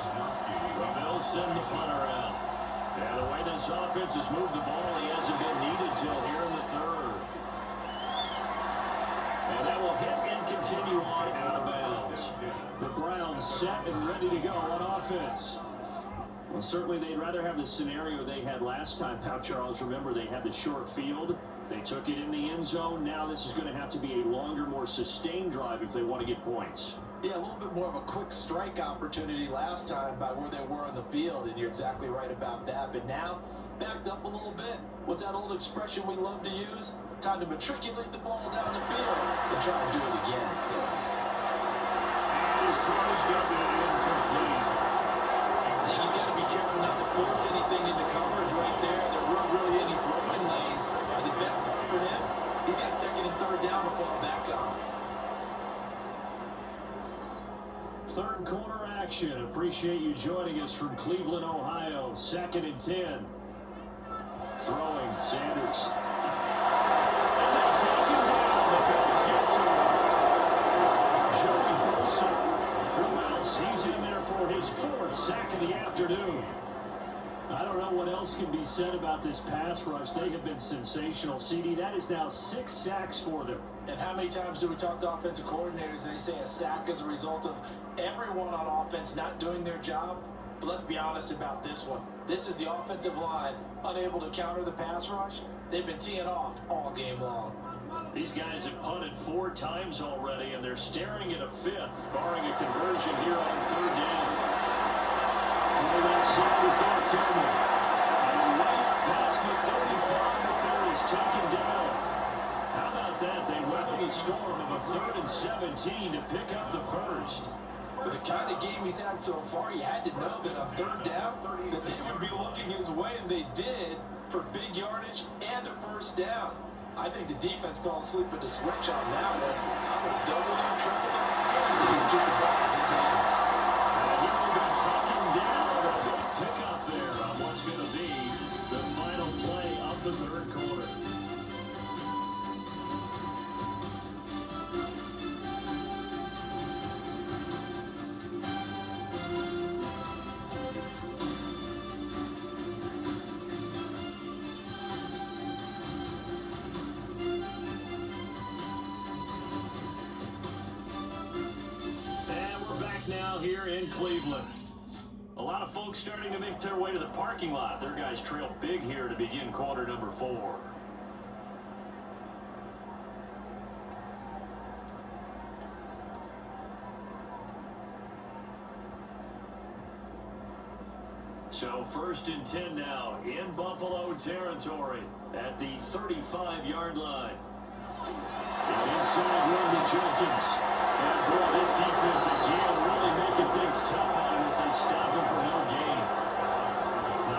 [SPEAKER 1] The Bills send the punter out. And the way this offense has moved the ball, he hasn't been needed till here in the 3rd. And that will hit and continue on out of bounds. The Browns set and ready to go on offense. Well, certainly they'd rather have the scenario they had last time out, Charles. Remember, they had the short field. They took it in the end zone. Now this is going to have to be a longer, more sustained drive if they want to get points.
[SPEAKER 2] Yeah, a little bit more of a quick strike opportunity last time by where they were on the field, and you're exactly right about that. But now backed up a little bit. What's that old expression we love to use? Time to matriculate the ball down the field and try to do it again.
[SPEAKER 1] And his throw's got to be incomplete.
[SPEAKER 2] I think he's got to be careful not to force anything into coverage right there. There weren't really any throwing lanes. And the best part for him, he's got second and third down to fall back on.
[SPEAKER 1] Third quarter action. Appreciate you joining us from Cleveland, Ohio. 2nd and 10. Throwing, Sanders. And they take him down. The Bills get to him. Joey Bosa. Who else? He's in there for his 4th sack of the afternoon. I don't know what else can be said about this pass rush. They have been sensational. CD, that is now 6 sacks for them.
[SPEAKER 2] And how many times do we talk to offensive coordinators and they say a sack is a result of everyone on offense not doing their job? But let's be honest about this one. This is the offensive line unable to counter the pass rush. They've been teeing off all game long.
[SPEAKER 1] These guys have punted 4 times already, and they're staring at a 5th, barring a conversion here on 3rd down. For that side is going to Tillman. And right past the 35 before he's taken down. How about that? They weathered the storm of a 3rd and 17 to pick up the first.
[SPEAKER 2] With the kind of game he's had so far, you had to know that on 3rd down, that they would be looking his way, and they did, for big yardage and a 1st down. I think the defense fell asleep with the switch on that one. I'm going to double him, triple him, and get the ball in his hands.
[SPEAKER 1] And he will be taken down. A big pickup there on what's going to be the final play of the 3rd quarter. Now here in Cleveland. A lot of folks starting to make their way to the parking lot. Their guys trail big here to begin quarter number 4. So 1st and 10 now in Buffalo territory at the 35-yard line. And inside run to Jenkins. And boy, this defense again really making things tough on him as they stop him for no gain.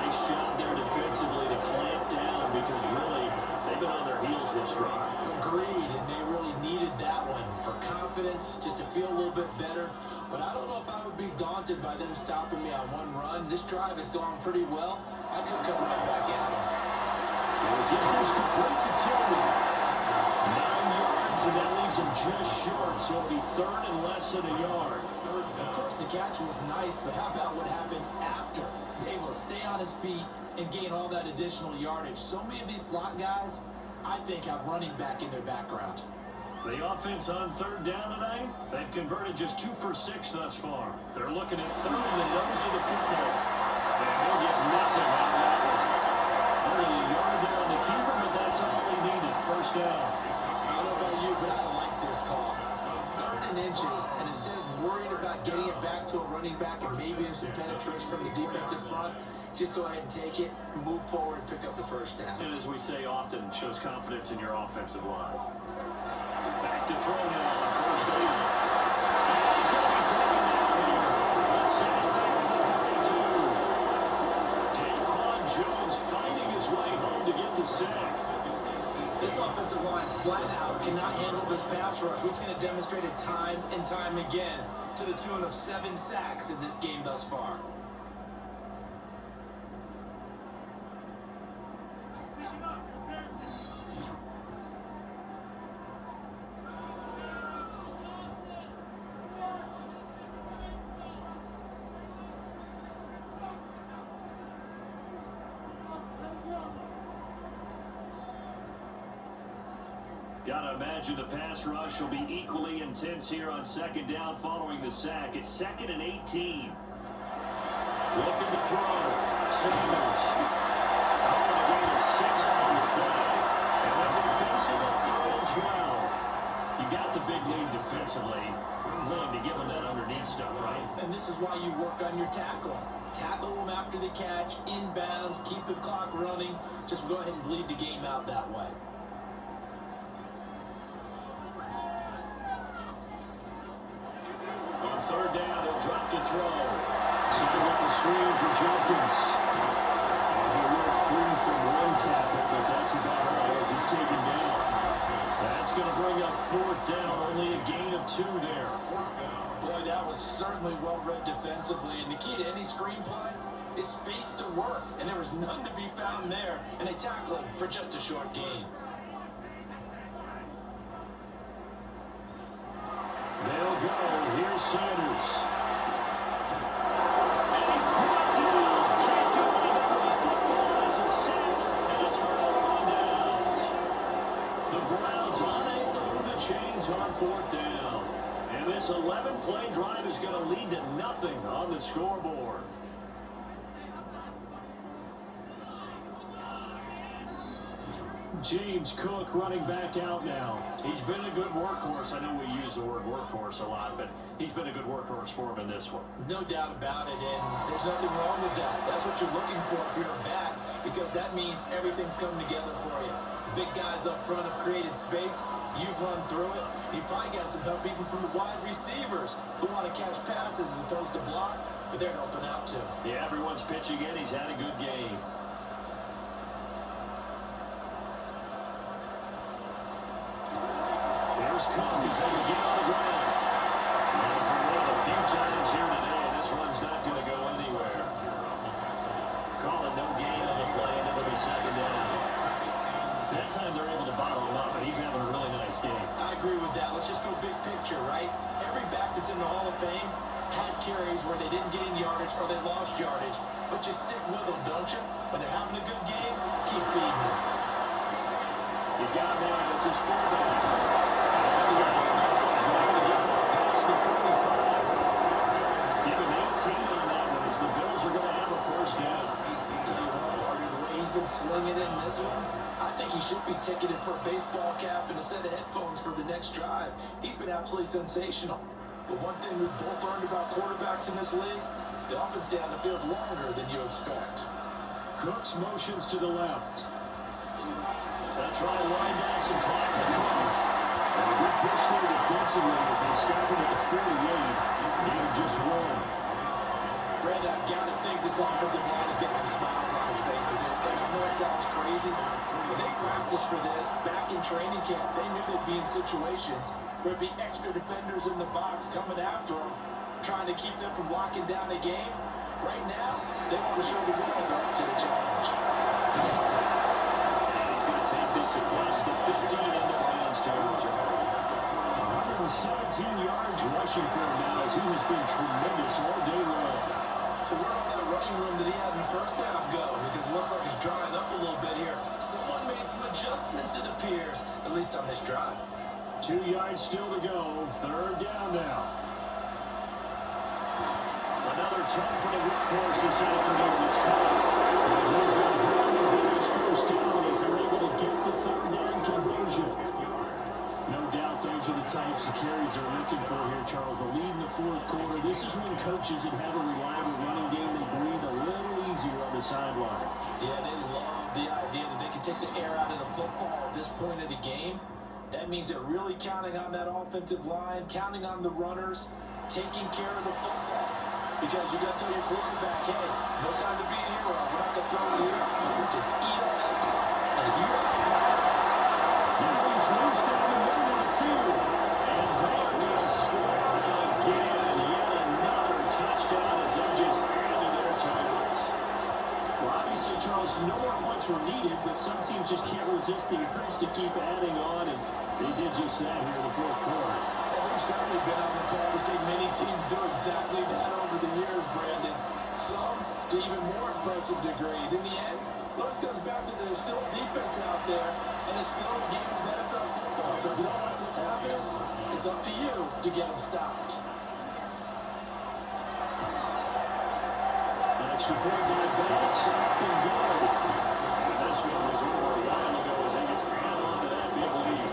[SPEAKER 1] Nice job there defensively to clamp down because really they've been on their heels this run.
[SPEAKER 2] Agreed, and they really needed that one for confidence, just to feel a little bit better. But I don't know if I would be daunted by them stopping me on one run. This drive has gone pretty well. I could come right back at them.
[SPEAKER 1] We'll get this complete to Tillman. 9 yards, and that leaves him just short, so it'll be 3rd and less than a yard.
[SPEAKER 2] Of course, the catch was nice, but how about what happened after? Able to stay on his feet and gain all that additional yardage. So many of these slot guys, I think, have running back in their background.
[SPEAKER 1] The offense on 3rd down tonight, they've converted just 2 for 6 thus far. They're looking at 3rd in the nose of the football. And they'll get nothing out of that one. Only a yard there on the keeper, but that's all they needed. 1st down.
[SPEAKER 2] I don't know about you, but I like this call. 3rd and inches, and instead of worrying about getting it back to a running back and maybe there's some penetration from the defensive front, just go ahead and take it, move forward, pick up the 1st down.
[SPEAKER 1] And as we say often, shows confidence in your offensive line. Back to throw now on 1st down. And he's going to be taken down here. A sack back at the 32. Daquan Jones fighting his way home to get the sack.
[SPEAKER 2] This offensive line flat out cannot handle this pass rush. We've seen it demonstrated time and time again to the tune of 7 sacks in this game thus far.
[SPEAKER 1] Gotta imagine the pass rush will be equally intense here on 2nd down following the sack. It's 2nd and 18. Looking to throw. Sanders. Calling a gain of 6 on the play. And then they're facing a 3rd and 12. You got the big lead defensively. Willing to give them that underneath stuff, right?
[SPEAKER 2] And this is why you work on your tackling. Tackle tackle him after the catch, inbounds, keep the clock running. Just go ahead and bleed the game out that way.
[SPEAKER 1] On third down, he'll drop to throw. Setting up the screen for Jenkins. And he went free from one tackle, but that's about all as he's taken down. That's going to bring up fourth down, only a gain of 2 there.
[SPEAKER 2] Boy, that was certainly well read defensively, and the key to any screenplay is space to work, and there was none to be found there, and they tackle him for just a short gain.
[SPEAKER 1] They'll go. Here's Sanders. And he's brought down. Can't do anything with the football. It's a sack and a turnover on downs. The Browns unable to move the chains on fourth down. And this 11-play drive is going to lead to nothing on the scoreboard. James Cook running back out now. He's been a good workhorse. I know we use the word workhorse a lot, but he's been a good workhorse for him in this one.
[SPEAKER 2] No doubt about it, and there's nothing wrong with that. That's what you're looking for if you're a back, because that means everything's coming together for you. The big guys up front have created space. You've run through it. You've probably got some help even from the wide receivers who want to catch passes as opposed to block, but they're helping out too.
[SPEAKER 1] Yeah, everyone's pitching in. He's had a good game. Here's Cook as they begin on the ground. And for one of the few times here today, this one's not going to go anywhere. Call it no gain on the play, and it'll be second down. That time they're able to bottle him up, and he's having a really nice game.
[SPEAKER 2] I agree with that. Let's just go big picture, right? Every back that's in the Hall of Fame had carries where they didn't gain yardage or they lost yardage. But you stick with them, don't you? When they're having a good game, keep feeding them.
[SPEAKER 1] He's got a man. It's his fullback. He's going to get past the 45. Give him 18 on that one as the Bills are going to have a first down.
[SPEAKER 2] Tell you what, Marty, the way he's been slinging in this one, I think he should be ticketed for a baseball cap and a set of headphones for the next drive. He's been absolutely sensational. But one thing we've both learned about quarterbacks in this league, they often stay on the field longer than you expect.
[SPEAKER 1] Cooks motions to the left. They'll try to wind down some clock. And a good push there defensively as they stop him at the 48. They've just run.
[SPEAKER 2] Brandon, I've got to think this offensive line is getting some smiles on his faces. And I know it sounds crazy, but they practiced for this back in training camp. They knew they'd be in situations where it'd be extra defenders in the box coming after them, trying to keep them from locking down a game. Right now, they want to show the world up to the challenge.
[SPEAKER 1] And he's going to take this across the 15 into Browns territory. 117 yards rushing for him now as he has been tremendous all day long.
[SPEAKER 2] So where did that running room that he had in the first half go? Because it looks like it's drying up a little bit here. Someone made some adjustments, it appears, at least on this drive.
[SPEAKER 1] 2 yards still to go. Third down now. Another turn for the workhorse this afternoon. It's Cook. And he's going to hold the Bills first down as they're able to get the third down conversion. No doubt those are the types of carries they're looking for here, Charles. The lead in the fourth quarter. This is when coaches that have a reliable running game, they breathe a little easier on the sideline.
[SPEAKER 2] Yeah, they love the idea that they can take the air out of the football at this point of the game. That means they're really counting on that offensive line, counting on the runners, taking care of the football. Because you got to tell your quarterback, hey, no time to be a hero. We're not going to throw it here. Just eat up that clock. And if you
[SPEAKER 1] now he's loose down the middle of the field. And they're going to score again. Yet another touchdown as they just add to their totals. Well, obviously, Charles, no more points were needed, but some teams just can't resist the urge to keep adding on, and they did just that here in the fourth quarter.
[SPEAKER 2] We've certainly been on the call to see many teams do exactly that over the years, Brandon. Some to even more impressive degrees. In the end, well, this goes back to there's still defense out there, and it's still a game of NFL football. So if you don't like what's happening, it's up to you to get them stopped.
[SPEAKER 1] Extra point by Bass, up and good. And this one was over a while ago as they just add on to that big lead.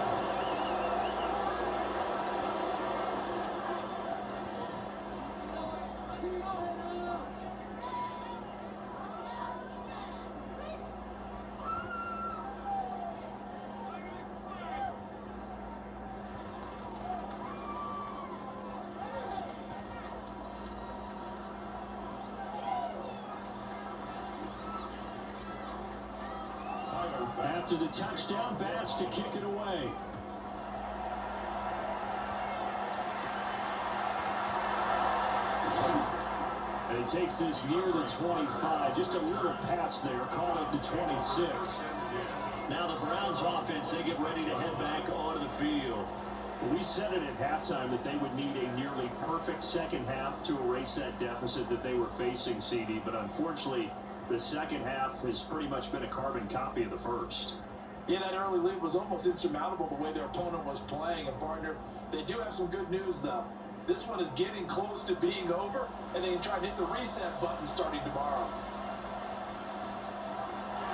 [SPEAKER 1] after the touchdown pass to kick it away. And he takes this near the 25. Just a little pass there, caught at the 26. Now the Browns offense, they get ready to head back onto the field. We said it at halftime that they would need a nearly perfect second half to erase that deficit that they were facing, CD. But unfortunately, the second half has pretty much been a carbon copy of the first.
[SPEAKER 2] Yeah, that early lead was almost insurmountable the way their opponent was playing. And partner, they do have some good news though. This one is getting close to being over, and they can try to hit the reset button starting tomorrow.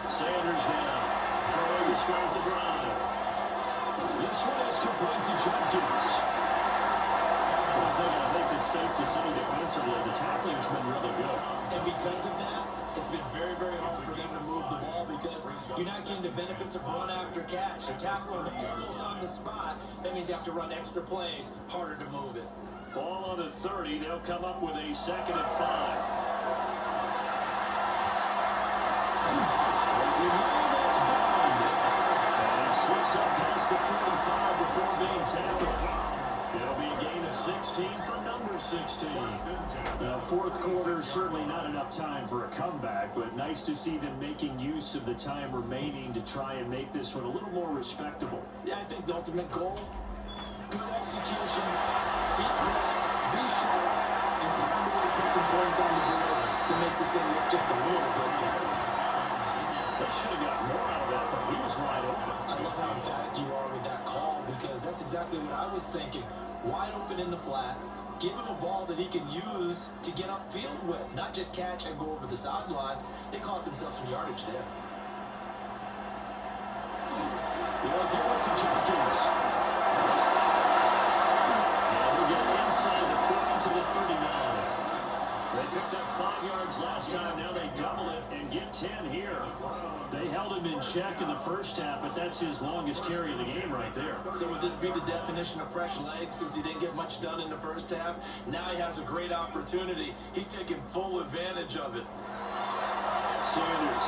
[SPEAKER 1] Sanders now, throwing to start the drive. This one is complete to Jenkins. One thing I think that's safe to say defensively, the tackling's been really good.
[SPEAKER 2] And because of that, it's been very, very hard for them to move the ball because you're not getting the benefits of run after catch. You're tackling almost on the spot. That means you have to run extra plays, harder to move it.
[SPEAKER 1] Ball on the 30. They'll come up with a 2nd and 5. And he slips up past the 45 before being tackled. It'll be a gain of 16 for number 16. Now, fourth quarter, certainly not enough time for a comeback, but nice to see them making use of the time remaining to try and make this one a little more respectable.
[SPEAKER 2] Yeah, I think the ultimate goal, good execution, be crisp, be sharp, and find a way to put some points on the board to make this thing look just a little bit better.
[SPEAKER 1] They should have got more out of that, though. He was wide open.
[SPEAKER 2] I love how emphatic you are with that call because that's exactly what I was thinking. Wide open in the flat, give him a ball that he can use to get upfield with, not just catch and go over the sideline. They cost themselves some yardage there.
[SPEAKER 1] They'll give it to Jenkins. Inside the 40 to the 39. They picked up 5 yards last time. Now they double it and get 10 here. They held him in check in the first half, but that's his longest carry of the game right there.
[SPEAKER 2] So would this be the definition of fresh legs since he didn't get much done in the first half? Now he has a great opportunity. He's taking full advantage of it.
[SPEAKER 1] Sanders.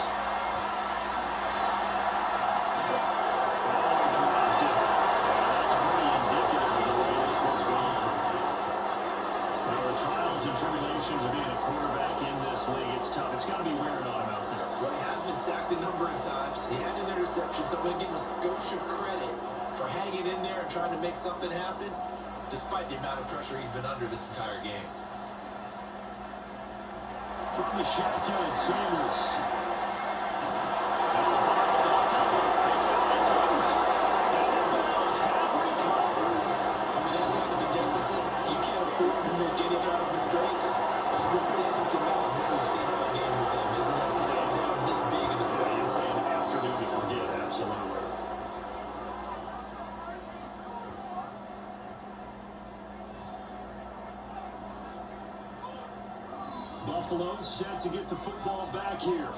[SPEAKER 1] Tribulations of being a quarterback in this league, it's tough. It's got to be wearing on him out there.
[SPEAKER 2] Well, he has been sacked a number of times. He had an interception, so I'm going to give him a skosh of credit for hanging in there and trying to make something happen, despite the amount of pressure he's been under this entire game.
[SPEAKER 1] From the shotgun, Sanders.
[SPEAKER 2] Mistakes. It's been pretty symptomatic what we've seen all game with them, isn't it? Down this big in the field.
[SPEAKER 1] Afternoon to forget, absolutely. Buffalo set to get the football back here.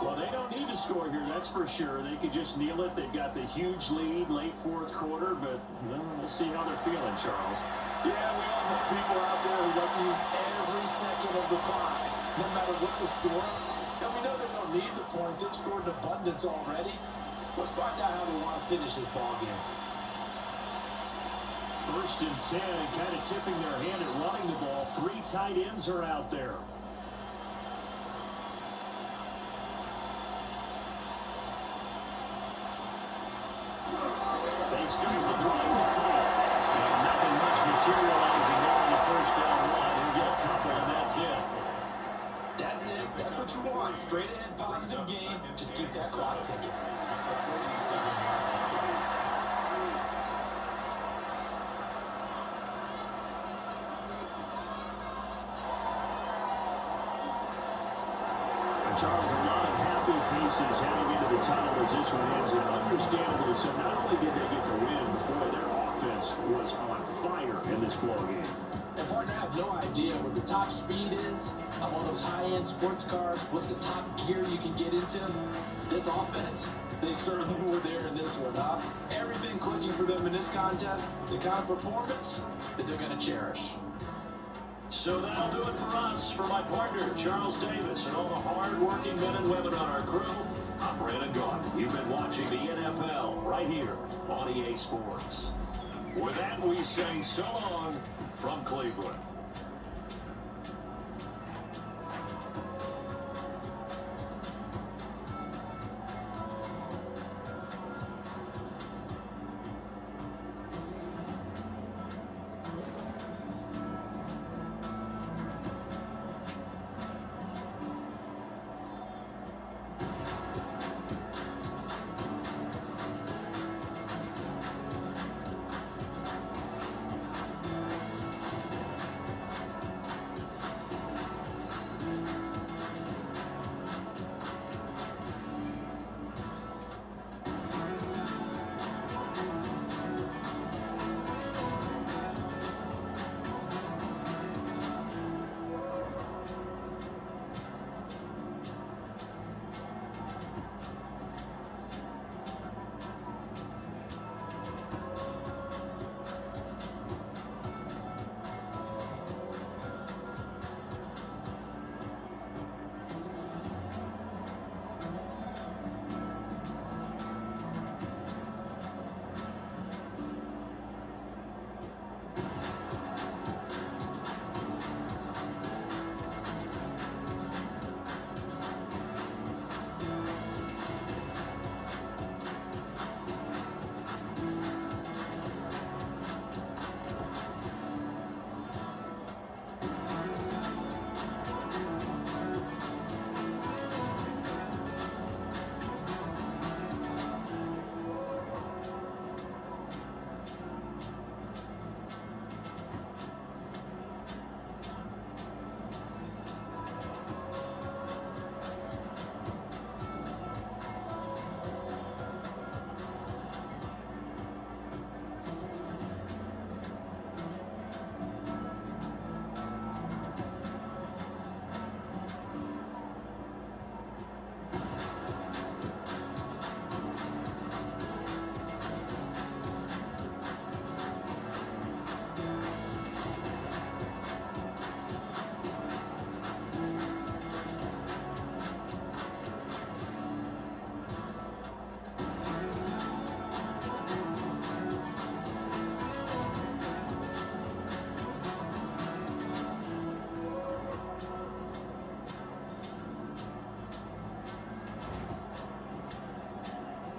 [SPEAKER 1] Well, they don't need to score here, that's for sure. They could just kneel it. They've got the huge lead, late fourth quarter, but we'll see how they're feeling, Charles.
[SPEAKER 2] Yeah, we all know people out there who like to use every second of the clock, no matter what the score. And we know they don't need the points. They've scored in abundance already. Let's find out how they want to finish this ball game.
[SPEAKER 1] 1st and 10, and kind of tipping their hand at running the ball. 3 tight ends are out there. They start the drive with clock. And nothing much materializing there in the first down line. He'll get a couple, and that's it.
[SPEAKER 2] That's it. That's what you want. Straight ahead, positive game. Just keep that clock ticking.
[SPEAKER 1] Charles, a lot of happy faces heading into the tunnel as this one ends, and understandably so. Not only did they get the win, but boy, their offense was on fire in this ballgame.
[SPEAKER 2] And partner, I have no idea what the top speed is on one of those high-end sports cars. What's the top gear you can get into? This offense, they certainly were there in this one, huh? Everything clicking for them in this contest, the kind of performance that they're going to cherish.
[SPEAKER 1] So that'll do it for us. For my partner, Charles Davis, and all the hard-working men and women on our crew, I'm Brandon Gaunt. You've been watching the NFL right here on EA Sports. With that, we say so long from Cleveland.